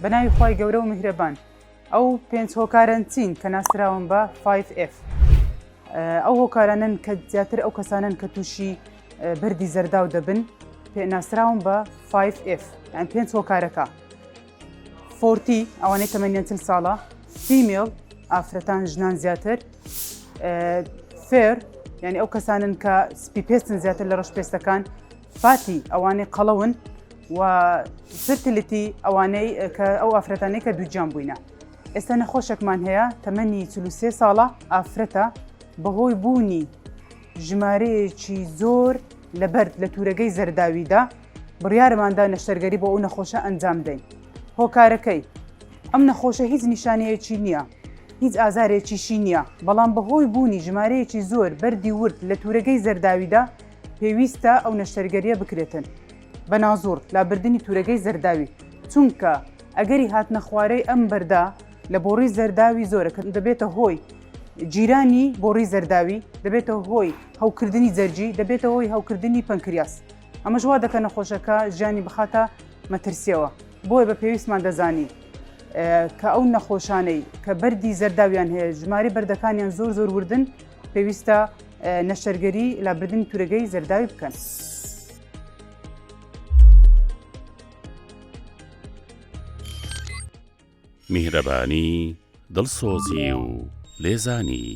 بەناوی خوای گەورە و میهرەبان. ئەو پێنج هۆکارن چین کە ناسراون بە 5F. ئەو هۆکارانن کە زیاتر ئەو کەسانن کە تووشی بەردی زەرداو دەبن پێ ناسراون بە 5F، یان پێنج هۆکارەکە. 40 ئەوانەی تەمەنیان 40 ساڵە، فیمیل ئافرەتان ژنان زیاتر، فێر یعنی ئەو کەسانن کە سپی پێستن زیاتر لە ڕەش پێستەکان، فاتی ئەوانەی قەڵەون، و فرتیلیتی ئەوانەی کە ئەو ئافرەتانەی کە دووجیان بووینە. ئێستا نەخۆشێکمان هەیە تەمەنی 43 ساڵە ئافرەتە بەهۆی بوونی ژمارەیەکی زۆر لەبەر لە توورەگەی زەرداویدا بڕیارماندا نەشتەرگەری بۆ ئەو نەخۆشە ئەنجام دەین. هۆکارەکەی ئەم نەخۆشە هیچ نیشانەیەکی نییە، هیچ ئازارێکیشی نییە، بەڵام بەهۆی بوونی ژمارەیەکی زۆر بەردی ورد لە توورەگەی زەرداویدا پێویستە ئەو نەشتەرگەریە بکرێتن بە نازوور لابردنی توورەگەی زەرداوی، چونکە ئەگەری هاتنە خوارەی ئەم بەردا لە بۆڕی زەرداوی زۆرە کە دەبێتە هۆی جیرانی بۆڕی زەرداوی، دەبێتە هۆی هەوکردنی جەرجی، دەبێتە هۆی هەوکردنی پەنکریاس. ئەمەش وا دەکە نەخۆشەکە ژیانی بخاتە مەترسیەوە. بۆیە بە پێویستمان دەزانی کە ئەو نەخۆشانەی کە بەردی زەرداویان هەیە ژماری بەردەکانیان زۆر زۆر وردن، پێویستە نەشتەرگەری لابردنی توورەگەی زەرداوی بکەن. میهرەبانی، دڵسۆزی و لێزانی.